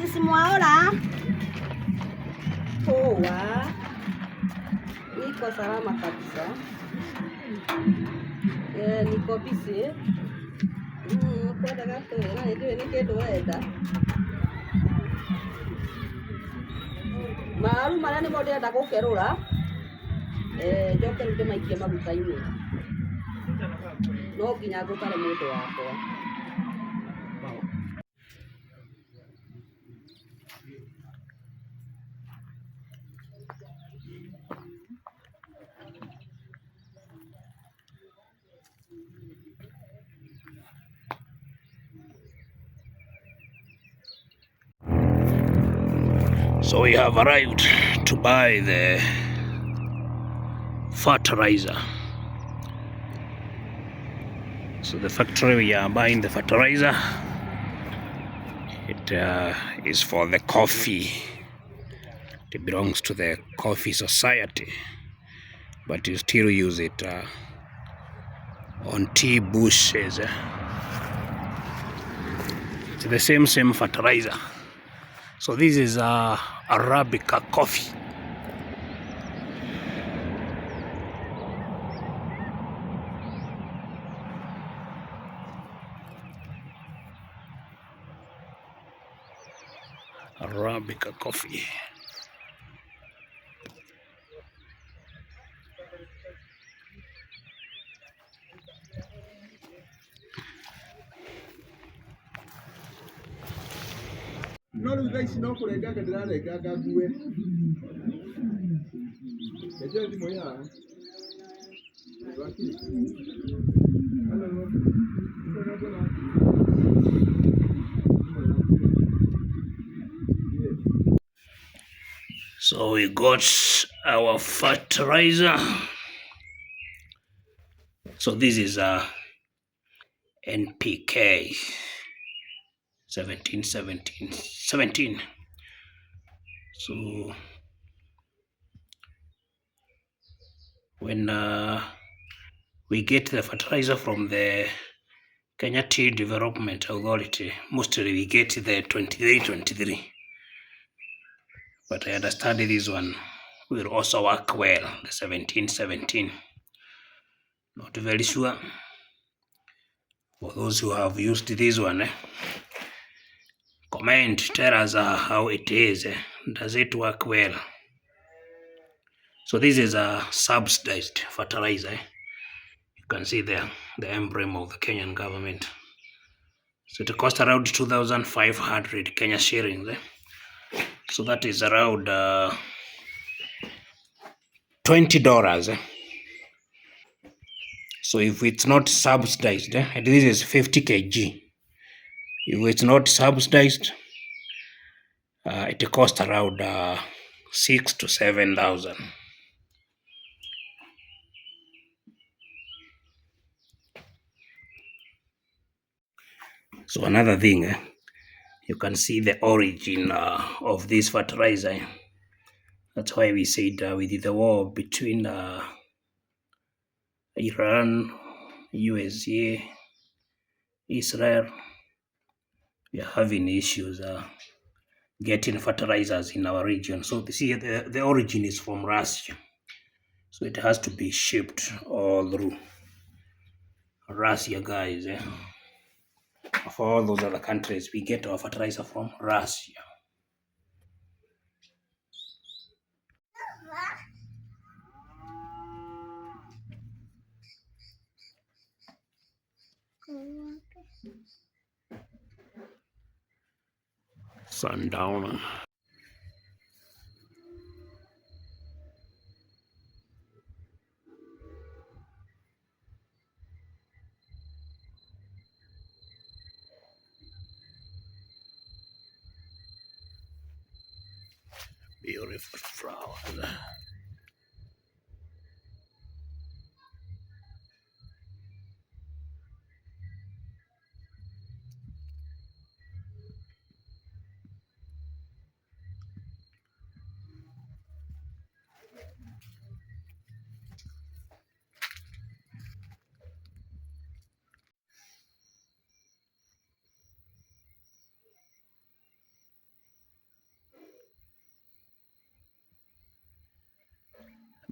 Sisi mwaona? Poa. Niko salama kabisa. Niko busy. Kwenda gato na ndio nikienda wenda. Maru marĩa nĩmo ndĩrenda gũkerũra njoke rĩu ndĩmaikie maguta-inĩ, no nginya ngũtare mũndũ wakwa. So we have arrived to buy the fertilizer. So the factory we are buying the fertilizer, it is for the coffee. It belongs to the coffee society, but you still use it on tea bushes. It's the same fertilizer. So this is Arabica coffee. Arabica coffee. No rĩu thaa ici no kũrenganga ndĩrarenganga ngue. Ndeje thimũ ĩ haha. So we got our fertilizer. So this is NPK 17. So when we get the fertilizer from the Kenya Tea Development Authority, mostly we get the 23. But I understand this one will also work well, the 17. Not very sure. For those who have used this one, comment, tell us how it is. Does it work well? So this is a subsidized fertilizer. You can see there the emblem of the Kenyan government. So it costs around 2,500 Kenya shillings. So that is around $20. So if it's not subsidized, and this is 50 kg. If it's not subsidized, it costs around 6,000 to 7,000. So another thing, you can see the origin of this fertilizer. That's why we said with the war between Iran, USA, Israel, we are having issues getting fertilizers in our region. So see, the origin is from Russia. So it has to be shipped all through Russia, guys. For all those other countries, we get our fertilizer from Russia. Sundowner. Beautiful flowers.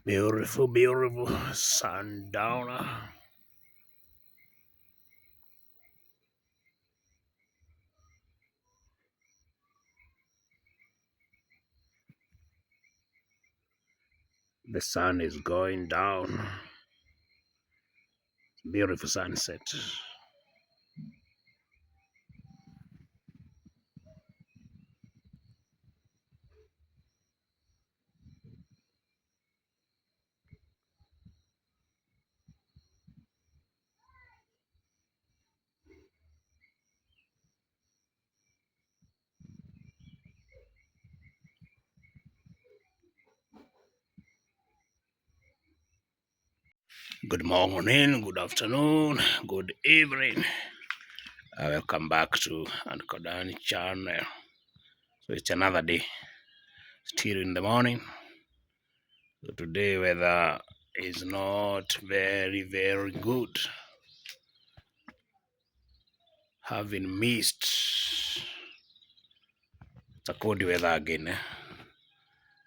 Beautiful, beautiful sundowner. The sun is going down. Beautiful sunset. Good morning, good afternoon, good evening. Welcome back to Ankodani channel. So it's another day, still in the morning. So today weather is not very good. Having missed, it's a cold weather again,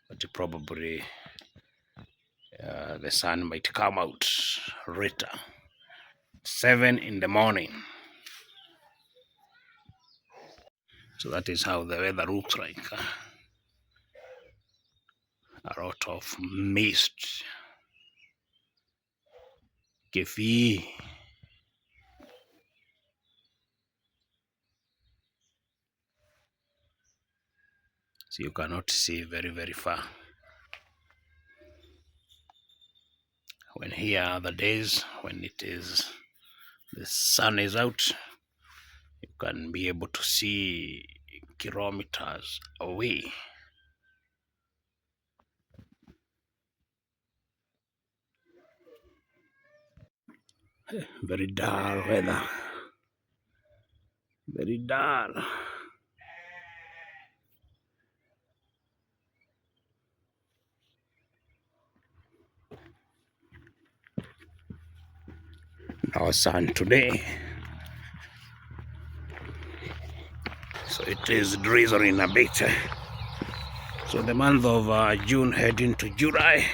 but probably the sun might come out later. 7 in the morning. So that is how the weather looks like. A lot of mist. Kefi. So you cannot see very far. When here are the days when the sun is out, you can be able to see kilometers away. Very dull weather. Very dull. No sun today. So it is drizzling a bit. So the month of June heading to July,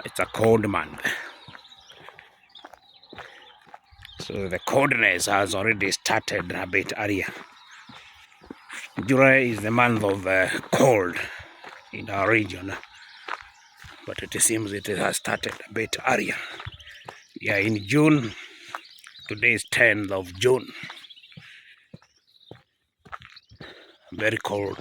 it's a cold month. So the coldness has already started a bit earlier. July is the month of cold in our region, but it seems it has started a bit earlier. Yeah, in June, today is 10th of June. Very cold.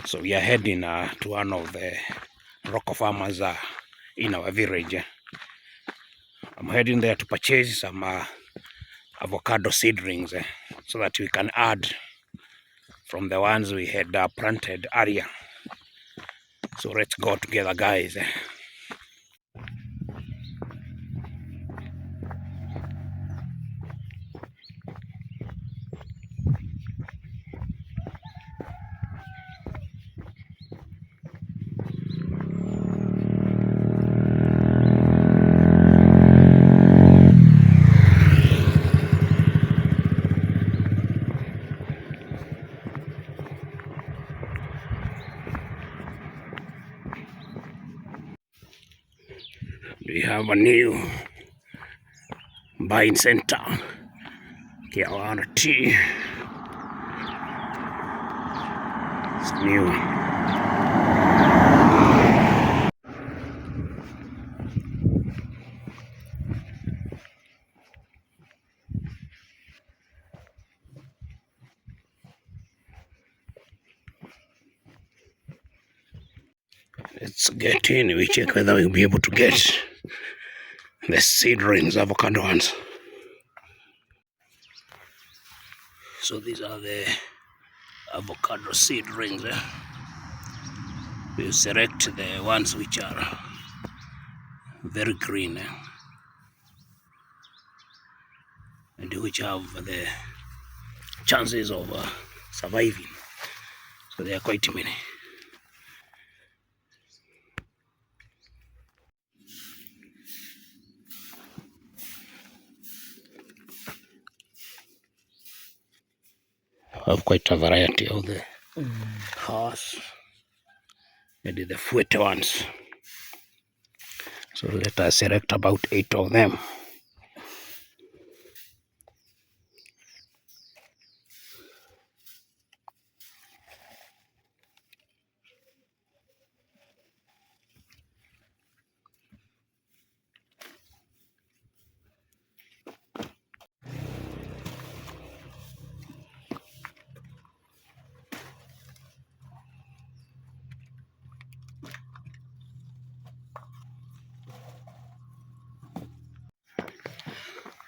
So we are heading to one of the local farmers in our village. I'm heading there to purchase some avocado seedlings so that we can add from the ones we had planted earlier. So let's go together, guys. We have a new buying center. KRT. It's new. Let's get in. We check whether we'll be able to get the seedlings, avocado ones. So these are the avocado seedlings. We select the ones which are very green and which have the chances of surviving. So there are quite many. have quite a variety of the horse, maybe the Fuerte ones. So let us select about 8 of them.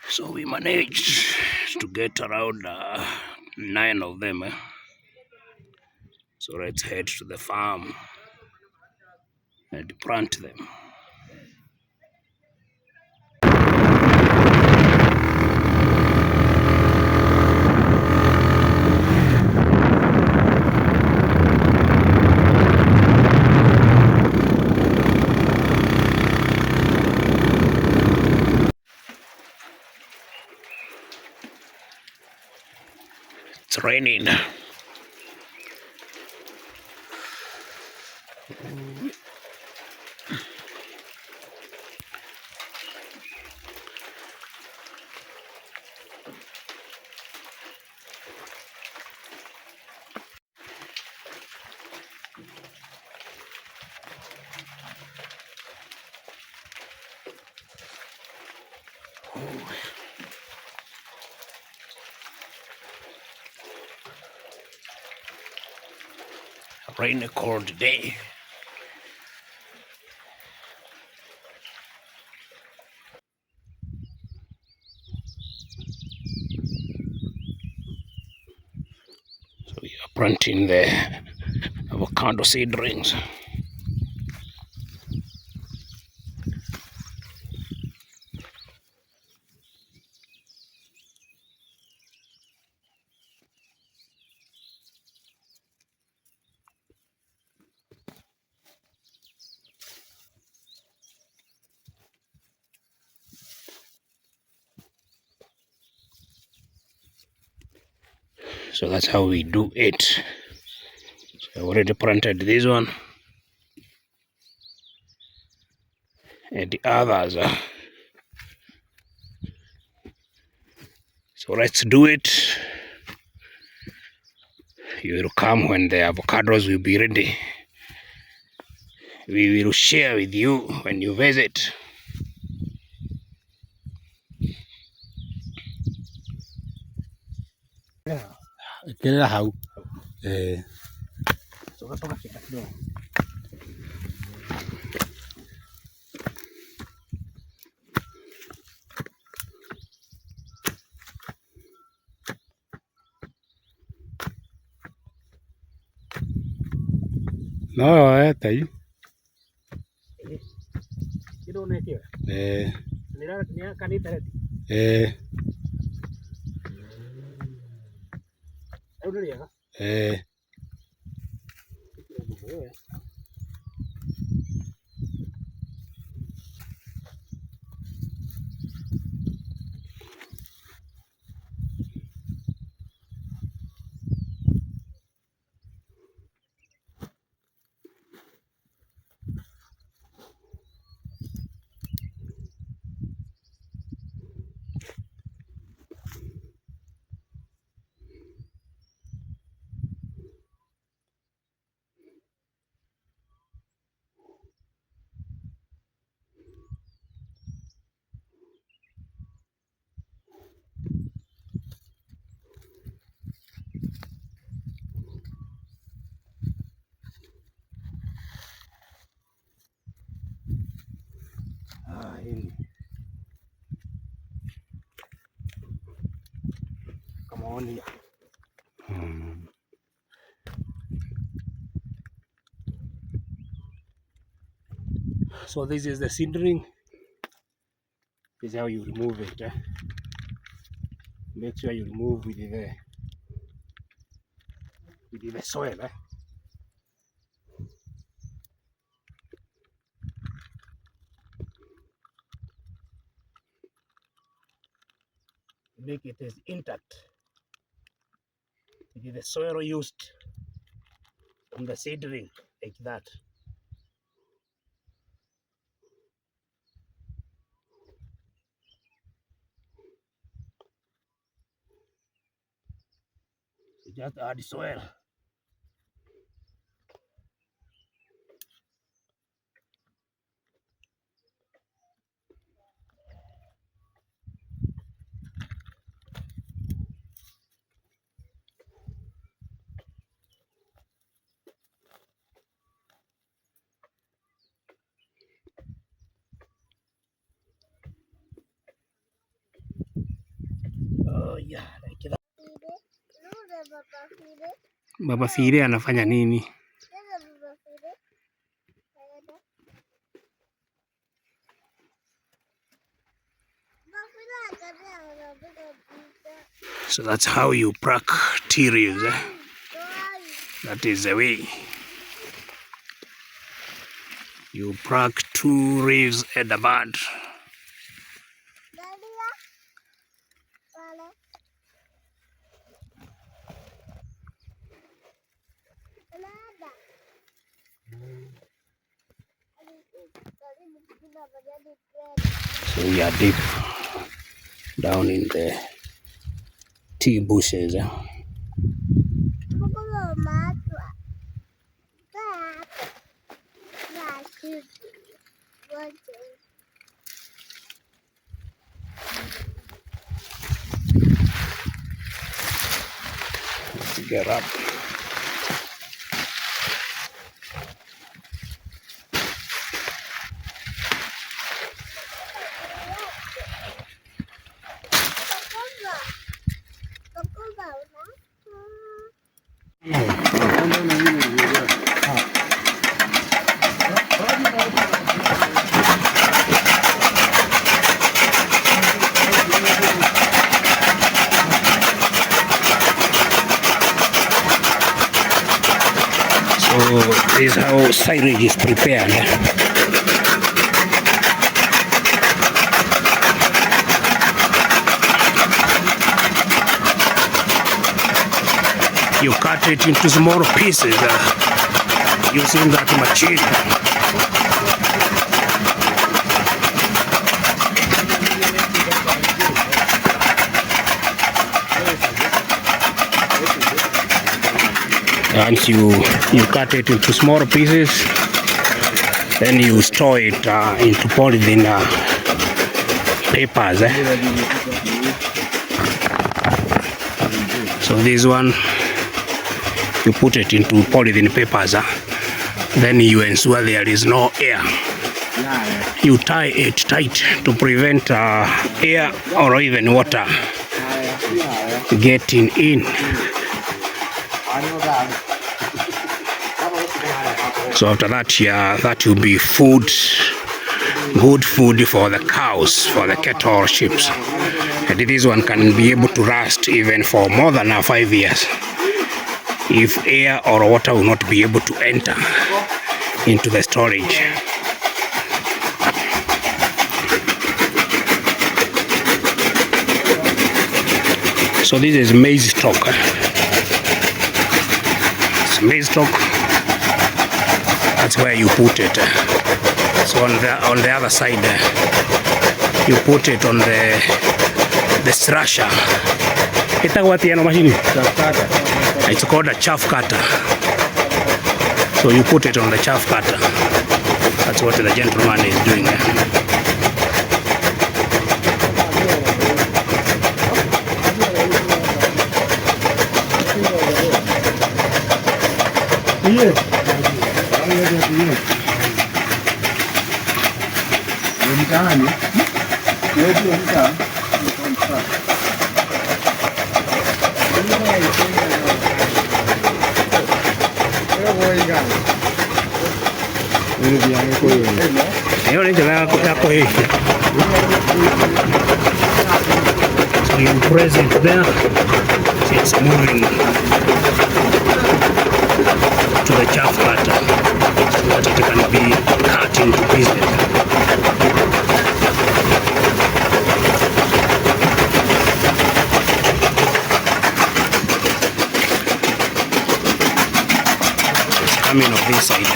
So we managed to get around 9 of them. So let's head to the farm and plant them. It's raining. Rainy cold day. So we are planting the avocado seedlings. So that's how we do it. So I already planted this one and the others. So let's do it. You will come when the avocados will be ready. We will share with you when you visit. Kila hau. No, tai. Eh. Eh. Eh. Come on here. So this is the seedling. This is how you remove it. Make sure you remove with the soil. Make it as intact. It is the soil used from the seedling, like that. You just add soil. Oh yeah, like that. Baba Fire anafanya nini? So that's how you pluck tea leaves. That is the way. You pluck 2 leaves at the bud. So we are deep down in the tea bushes. Let's get up. So this is how silage is prepared. You cut it into small pieces using that machine. Once you cut it into small pieces, then you store it into polythene papers. So this one, you put it into polythene papers, then you ensure there is no air. You tie it tight to prevent air or even water getting in. So after that, yeah, that will be food, good food for the cows, for the cattle or sheep. And this one can be able to last even for more than 5 years if air or water will not be able to enter into the storage. So this is maize stalk. It's maize stalk. That's where you put it. So on the other side, you put it on the thrasher. It's called a chaff cutter. So you put it on the chaff cutter. That's what the gentleman is doing. So you press it there, it's moving to the chaff cutter so that it can be cut into pieces. terminal this side.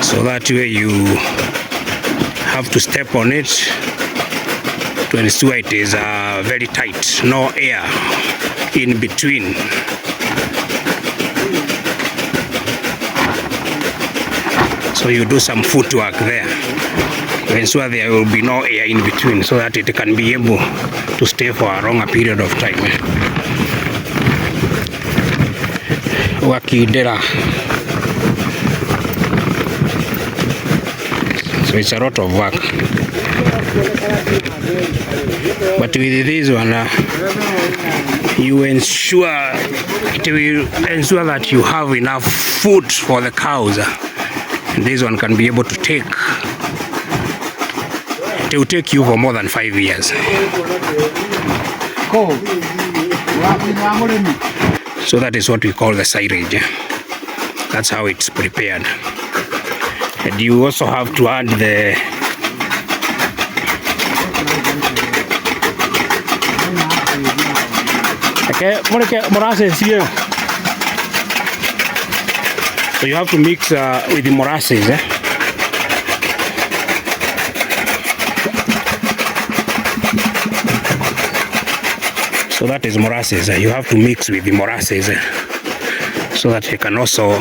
So that way you have to step on it to ensure it is very tight, no air in between. So you do some footwork there to ensure there will be no air in between so that it can be able to stay for a longer period of time. Wakidera. So it's a lot of work, but with this one you ensure that you have enough food for the cows, and this one can be able to take, it will take you for more than 5 years. So that is what we call the silage. That's how it's prepared. And you also have to add the molasses here. So you have to mix with the molasses. So that is molasses. You have to mix with the molasses so that you can also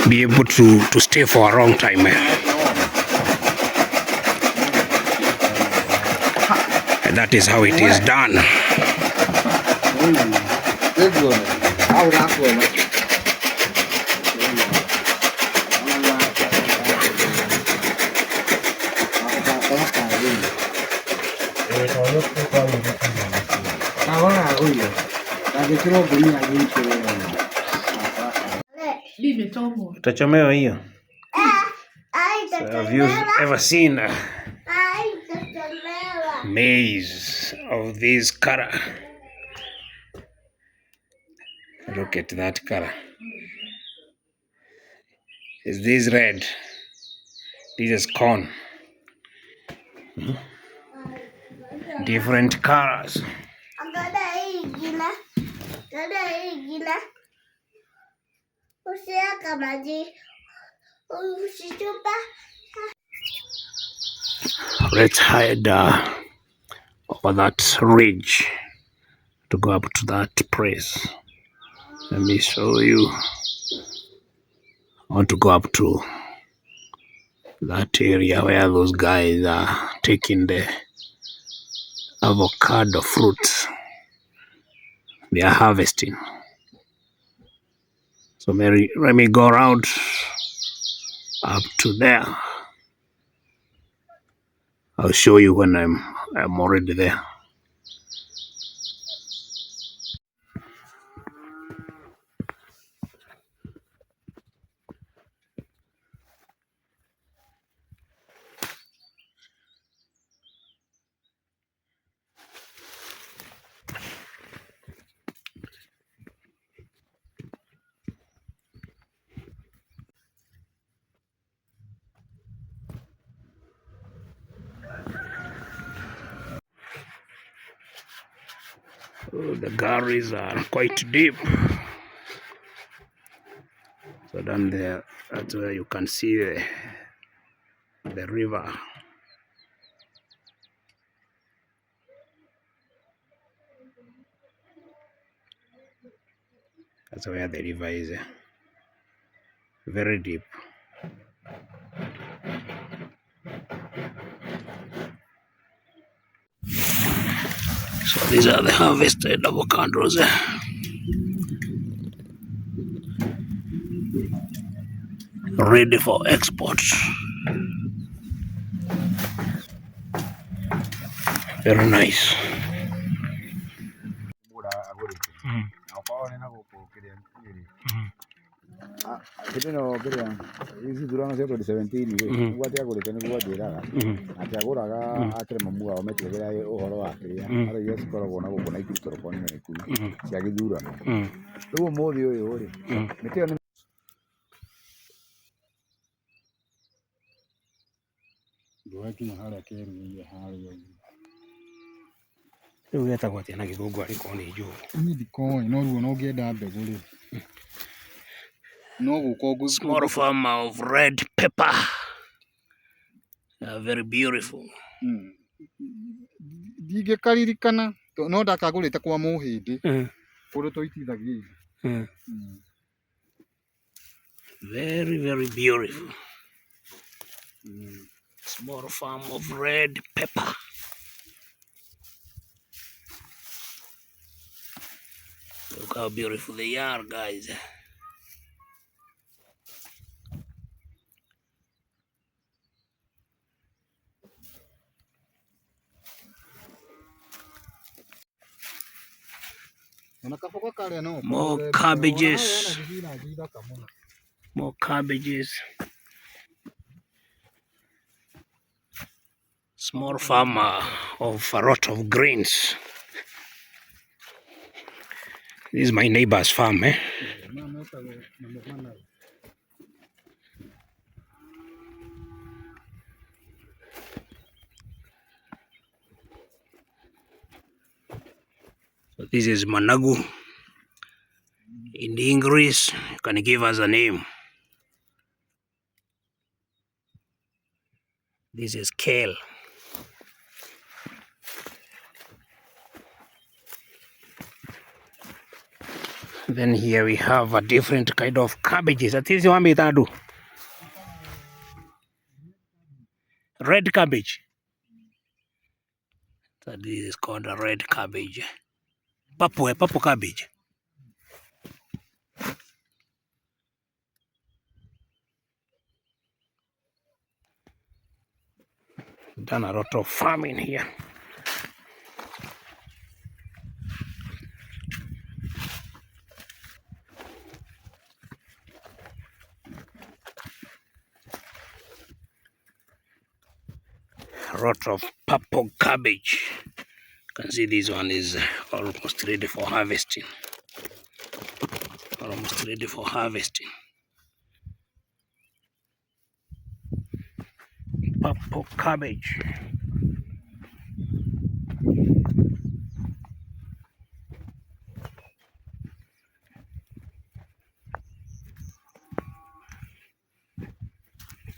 be able to stay for a long time. And that is how it is done. Utachomewa hiyo. So have you ever seen a maze of this color? Look at that color. Is this red? This is corn. Different colors. Let's head over that ridge to go up to that place. Let me show you. I want to go up to that area where those guys are taking the avocado fruit. They are harvesting. So let me go around up to there. I'll show you when I'm already there. Oh, the galleries are quite deep. So down there, that's where you can see the river. That's where the river is. Very deep. So these are the harvested avocados. Ready for export. Very nice. Hĩndĩ ĩno kĩrĩa ici thurano cia 2017 rĩ, ũguo atiagũrĩte nĩguo njĩraga, atiagũraga akĩrĩ mamu wao metigagĩra ũhoro wa kĩrĩa harĩ iria cikoragwo na gũkũ Nakuru Turũkana na Nakuru cia gĩthurano. Rĩu ũmũthĩ ũyũ rĩ, mĩtĩ ĩyo nĩ ndũgakinya harĩa kĩruĩ harĩa ũguo. Rĩu getagwo atĩa na gĩthũngũ arĩkorwo nĩ njũĩ. Niĩ ndikoĩ no rĩu ona ũngĩenda mbegũ rĩ, no gũka Small farmer of red pepper. Very beautiful. ndingĩkaririkana no ndakagũrĩte kwa mũhĩndĩ kũrĩ tũitithagia irio. Very, very beautiful. Small farm of red pepper. Look how beautiful they are, guys. More cabbages. More cabbages. Small farmer of a lot of greens. This is my neighbor's farm, eh? So this is managu. In English, you can give us a name. This is kale. Then here we have a different kind of cabbages. That is one to do. Red cabbage. So this is called a red cabbage. Purple cabbage. Done a lot of farming here. A lot of purple cabbage. You can see this one is almost ready for harvesting. Almost ready for harvesting. Purple cabbage.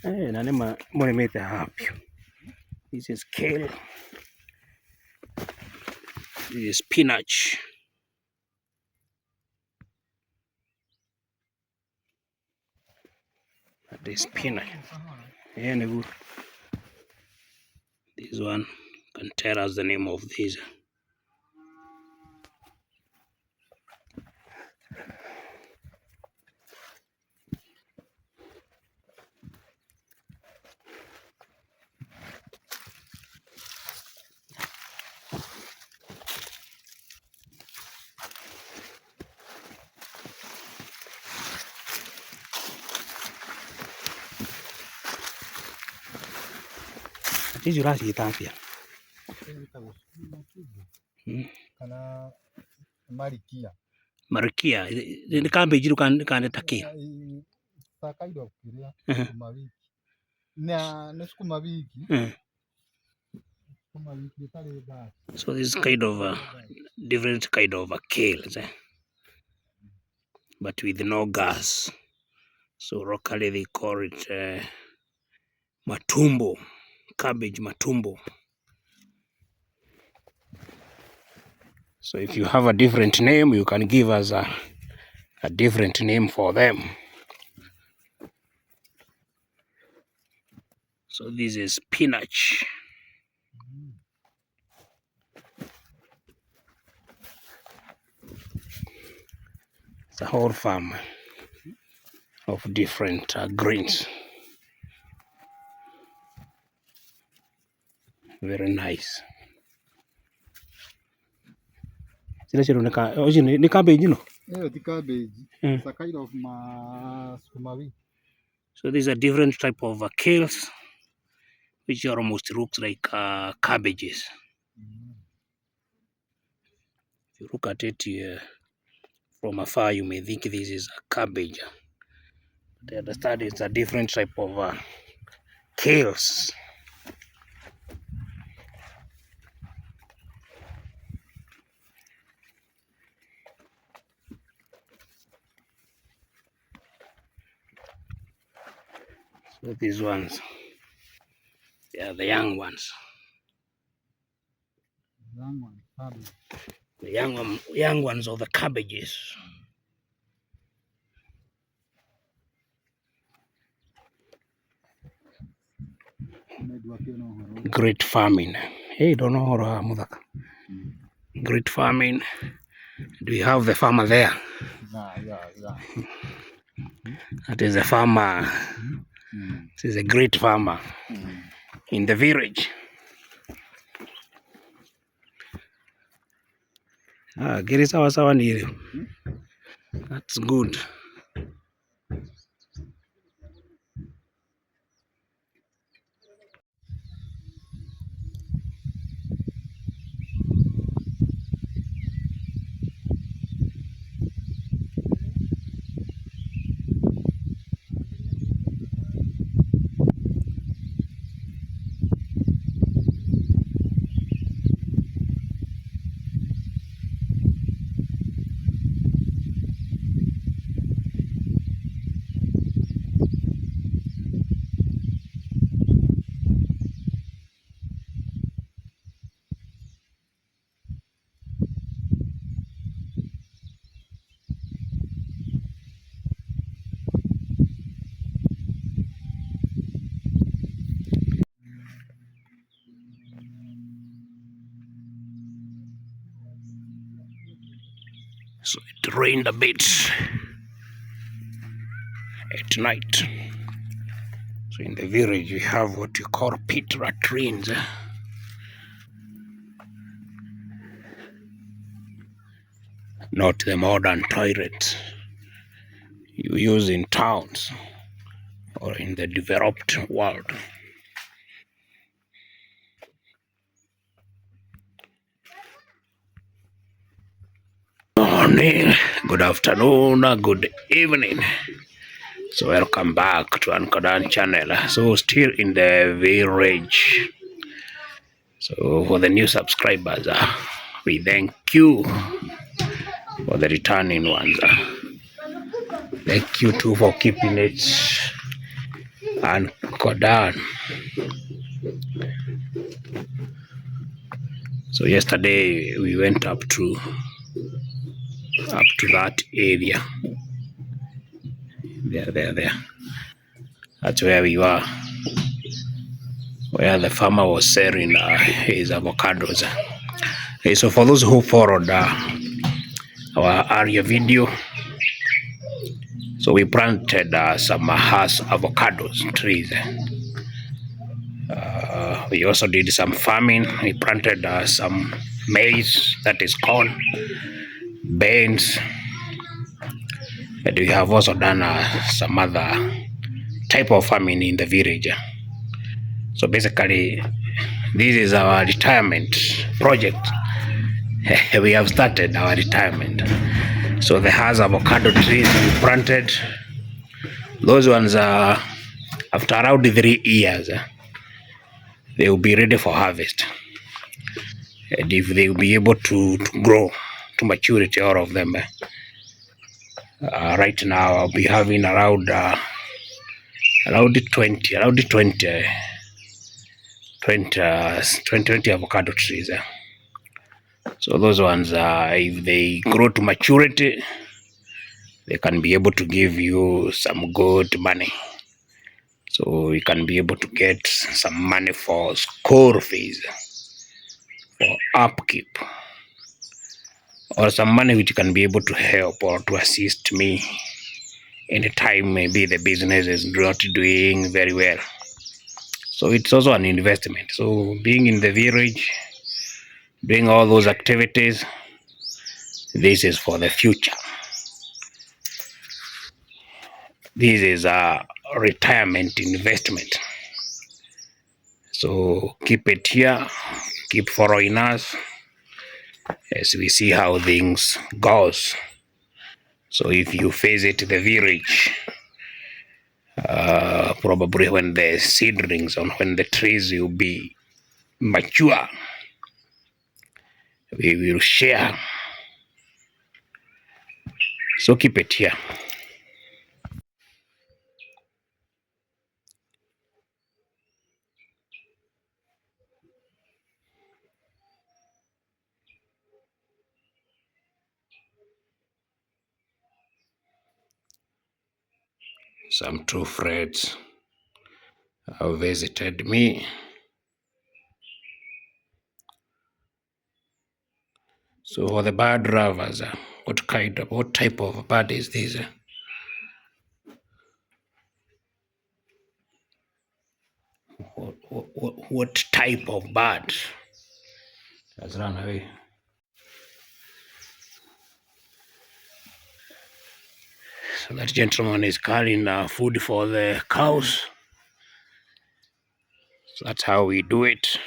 Na nĩma mũrĩmĩte happy. This is kale. This is spinach. That is spinach. Yeah, good. This one can tell us the name of this. Hizi ũraciĩta atĩa? Kana marikia. Marikia. Nĩ cabbage rĩu kana ta kĩ? Ta kind of kĩrĩa sukuma wiki. Nĩ sukuma wiki. Sukuma wiki ĩtarĩ mbaya. So this is kind of a different kind of a kale, but with no gas. So locally they call it matumbo, cabbage matumbo. So if you have a different name, you can give us a different name for them. So this is spinach. It's a whole farm of different greens. Very nice. Zile cironeka oci ni cabbage no. The cabbage. It's a kind of sukuma wiki. So these are different type of kales, which almost looks like cabbages. If you look at it from afar, you may think this is a cabbage. But I understand it's a different type of kales. So these ones, they are the young ones. The young ones of the cabbages. Great farming. Hey, don't know how. Great farming. Do you have the farmer there? Yeah. That is a farmer. This is a great farmer in the village. Giri sawa ni hiyo. That's good. So it rained a bit at night. So in the village we have what you call pit latrines. Not the modern toilets you use in towns or in the developed world. Morning, good afternoon, good evening. So welcome back to Ankodan channel. So still in the village. So for the new subscribers, we thank you. For the returning ones, thank you too for keeping it Ankodan. So yesterday we went up to that area. There. That's where we were, where the farmer was selling his avocados. So for those who followed our earlier video, so we planted some avocados trees. We also did some farming. We planted some maize, that is corn, beans, and we have also done some other type of farming in the village. So basically, this is our retirement project. We have started our retirement. So the avocado trees we planted, those ones are after around 3 years, they will be ready for harvest. And if they will be able to grow to maturity, all of them, right now I'll be having around 20 avocado trees. So those ones, if they grow to maturity, they can be able to give you some good money. So you can be able to get some money for school fees, for upkeep, or some money which can be able to help or to assist me anytime maybe the business is not doing very well. So it's also an investment. So being in the village, doing all those activities, This is for the future. This is a retirement investment. So keep it here, keep following us as we see how things goes. So if you visit the village, probably when the seedlings and when the trees will be mature, we will share. So keep it here. Some true friends have visited me. So for the bird lovers, what type of bird is this? What type of bird has run away? So that gentleman is carrying food for the cows. So that's how we do it.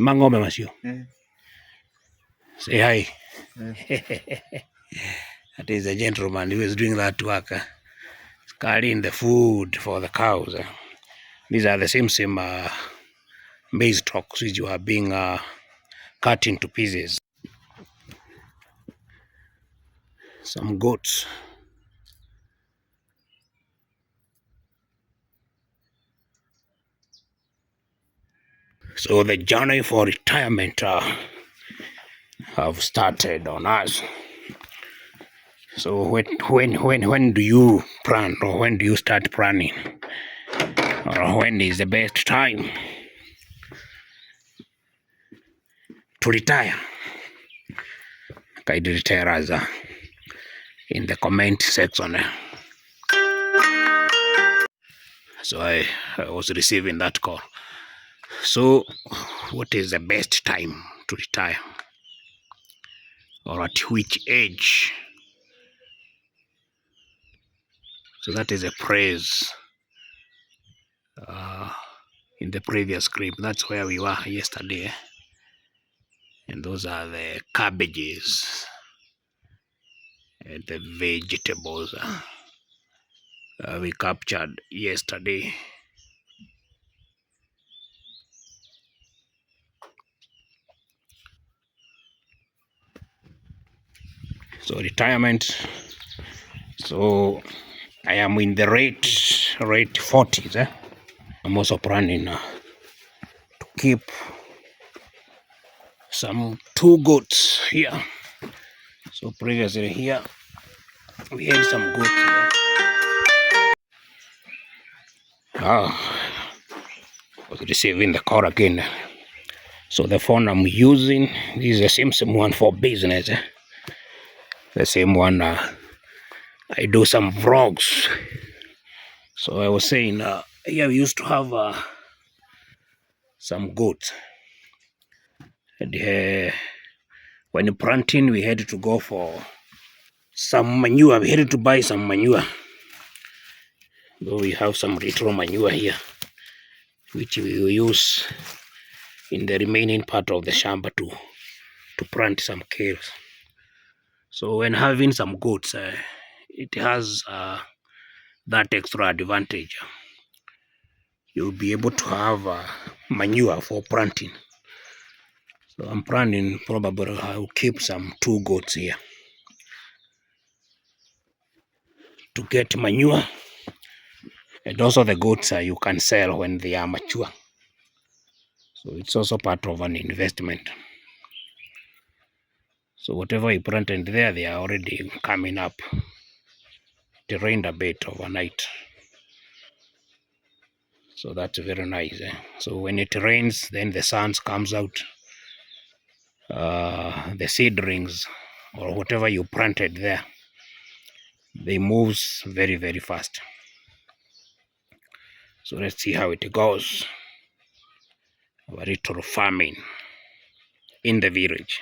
Mangome Masio. Say hi. That is a gentleman who is doing that work. Carrying the food for the cows. These are the same maize stalks which are being cut into pieces. Some goats. So the journey for retirement have started on us. So when do you plan, or when do you start planning, or when is the best time to retire? Kindly tell us in the comment section. So I was receiving that call. So what is the best time to retire, or at which age? So that is a praise in the previous clip. That's where we were yesterday. And those are the cabbages and the vegetables we captured yesterday. So retirement. So I am in the rate 40s. I'm also planning to keep some 2 goats here. So previously here we had some goats here. Was receiving the call again. So the phone I'm using is the same one for business. The same one I do some vlogs. So I was saying here we used to have some goats. And when planting, we had to go for some manure. We had to buy some manure. So we have some retro manure here, which we will use in the remaining part of the shamba to plant some kales. So when having some goats, it has that extra advantage. You'll be able to have manure for planting. So I'm planning probably I'll keep some 2 goats here to get manure, and also the goats you can sell when they are mature. So it's also part of an investment. So whatever you planted there, they are already coming up. It rained a bit overnight, so that's very nice. So when it rains, then the sun comes out. The seedlings or whatever you planted there, they moves very, very fast. So let's see how it goes. Our little farming in the village.